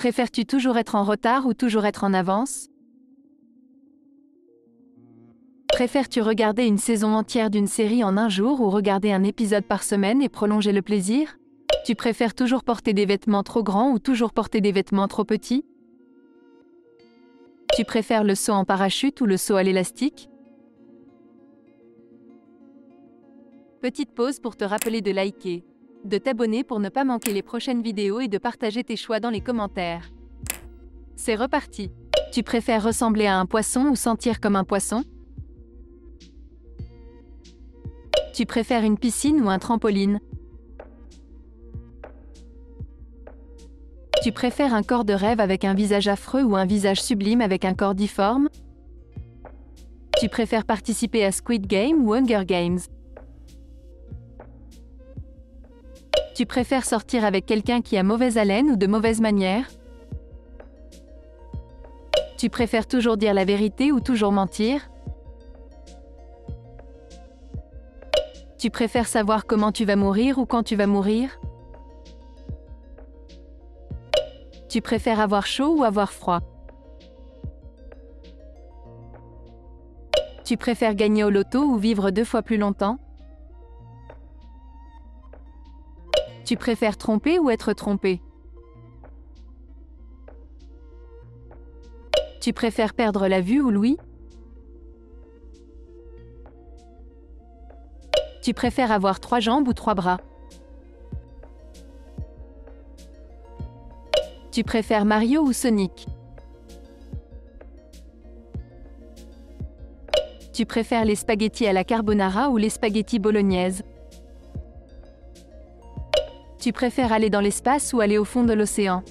Préfères-tu toujours être en retard ou toujours être en avance? Préfères-tu regarder une saison entière d'une série en un jour ou regarder un épisode par semaine et prolonger le plaisir? Tu préfères toujours porter des vêtements trop grands ou toujours porter des vêtements trop petits? Tu préfères le saut en parachute ou le saut à l'élastique? Petite pause pour te rappeler de liker, de t'abonner pour ne pas manquer les prochaines vidéos et de partager tes choix dans les commentaires. C'est reparti! Tu préfères ressembler à un poisson ou sentir comme un poisson? Tu préfères une piscine ou un trampoline? Tu préfères un corps de rêve avec un visage affreux ou un visage sublime avec un corps difforme? Tu préfères participer à Squid Game ou Hunger Games? Tu préfères sortir avec quelqu'un qui a mauvaise haleine ou de mauvaises manières? Tu préfères toujours dire la vérité ou toujours mentir? Tu préfères savoir comment tu vas mourir ou quand tu vas mourir? Tu préfères avoir chaud ou avoir froid? Tu préfères gagner au loto ou vivre 2 fois plus longtemps? Tu préfères tromper ou être trompé? Tu préfères perdre la vue ou l'ouïe? Tu préfères avoir 3 jambes ou 3 bras? Tu préfères Mario ou Sonic? Tu préfères les spaghettis à la carbonara ou les spaghettis bolognaises? Tu préfères aller dans l'espace ou aller au fond de l'océan?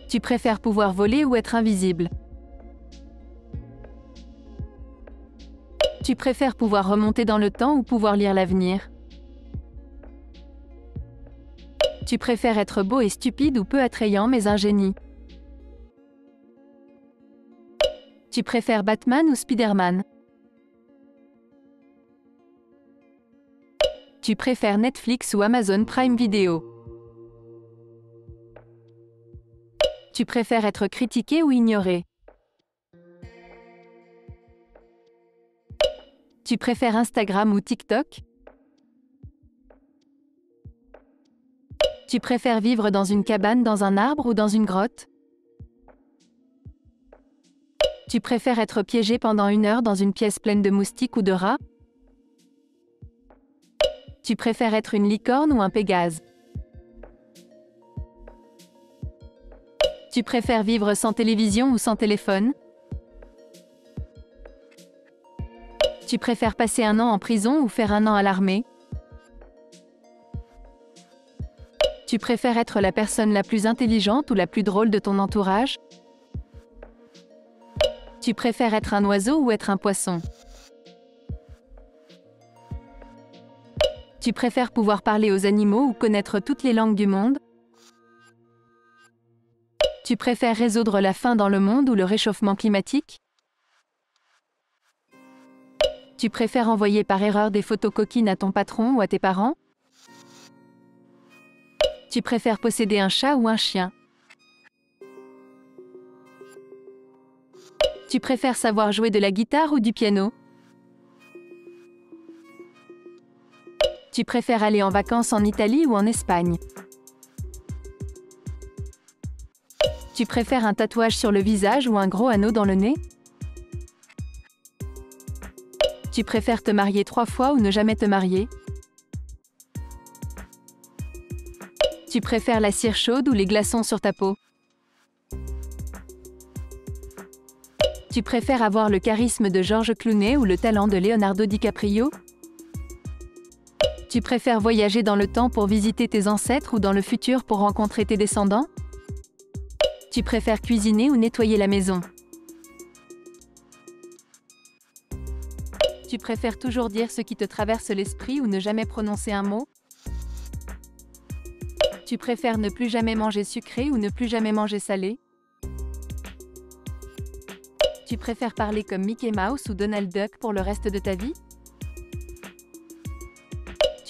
Tu préfères pouvoir voler ou être invisible? Tu préfères pouvoir remonter dans le temps ou pouvoir lire l'avenir? Tu préfères être beau et stupide ou peu attrayant mais un génie? Tu préfères Batman ou Spider-Man? Tu préfères Netflix ou Amazon Prime Video? Tu préfères être critiqué ou ignoré? Tu préfères Instagram ou TikTok? Tu préfères vivre dans une cabane dans un arbre ou dans une grotte? Tu préfères être piégé pendant 1 heure dans une pièce pleine de moustiques ou de rats? Tu préfères être une licorne ou un pégase? Tu préfères vivre sans télévision ou sans téléphone? Tu préfères passer 1 an en prison ou faire 1 an à l'armée? Tu préfères être la personne la plus intelligente ou la plus drôle de ton entourage? Tu préfères être un oiseau ou être un poisson? Tu préfères pouvoir parler aux animaux ou connaître toutes les langues du monde? Tu préfères résoudre la faim dans le monde ou le réchauffement climatique? Tu préfères envoyer par erreur des photos coquines à ton patron ou à tes parents? Tu préfères posséder un chat ou un chien? Tu préfères savoir jouer de la guitare ou du piano? Tu préfères aller en vacances en Italie ou en Espagne? Tu préfères un tatouage sur le visage ou un gros anneau dans le nez? Tu préfères te marier 3 fois ou ne jamais te marier? Tu préfères la cire chaude ou les glaçons sur ta peau? Tu préfères avoir le charisme de George Clooney ou le talent de Leonardo DiCaprio? Tu préfères voyager dans le temps pour visiter tes ancêtres ou dans le futur pour rencontrer tes descendants? Tu préfères cuisiner ou nettoyer la maison? Tu préfères toujours dire ce qui te traverse l'esprit ou ne jamais prononcer un mot? Tu préfères ne plus jamais manger sucré ou ne plus jamais manger salé? Tu préfères parler comme Mickey Mouse ou Donald Duck pour le reste de ta vie?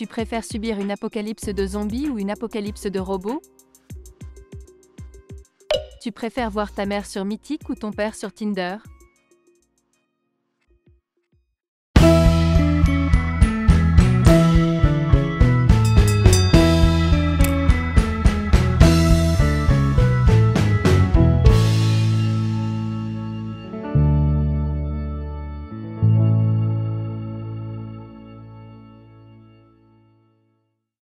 Tu préfères subir une apocalypse de zombies ou une apocalypse de robots? Tu préfères voir ta mère sur Mythique ou ton père sur Tinder?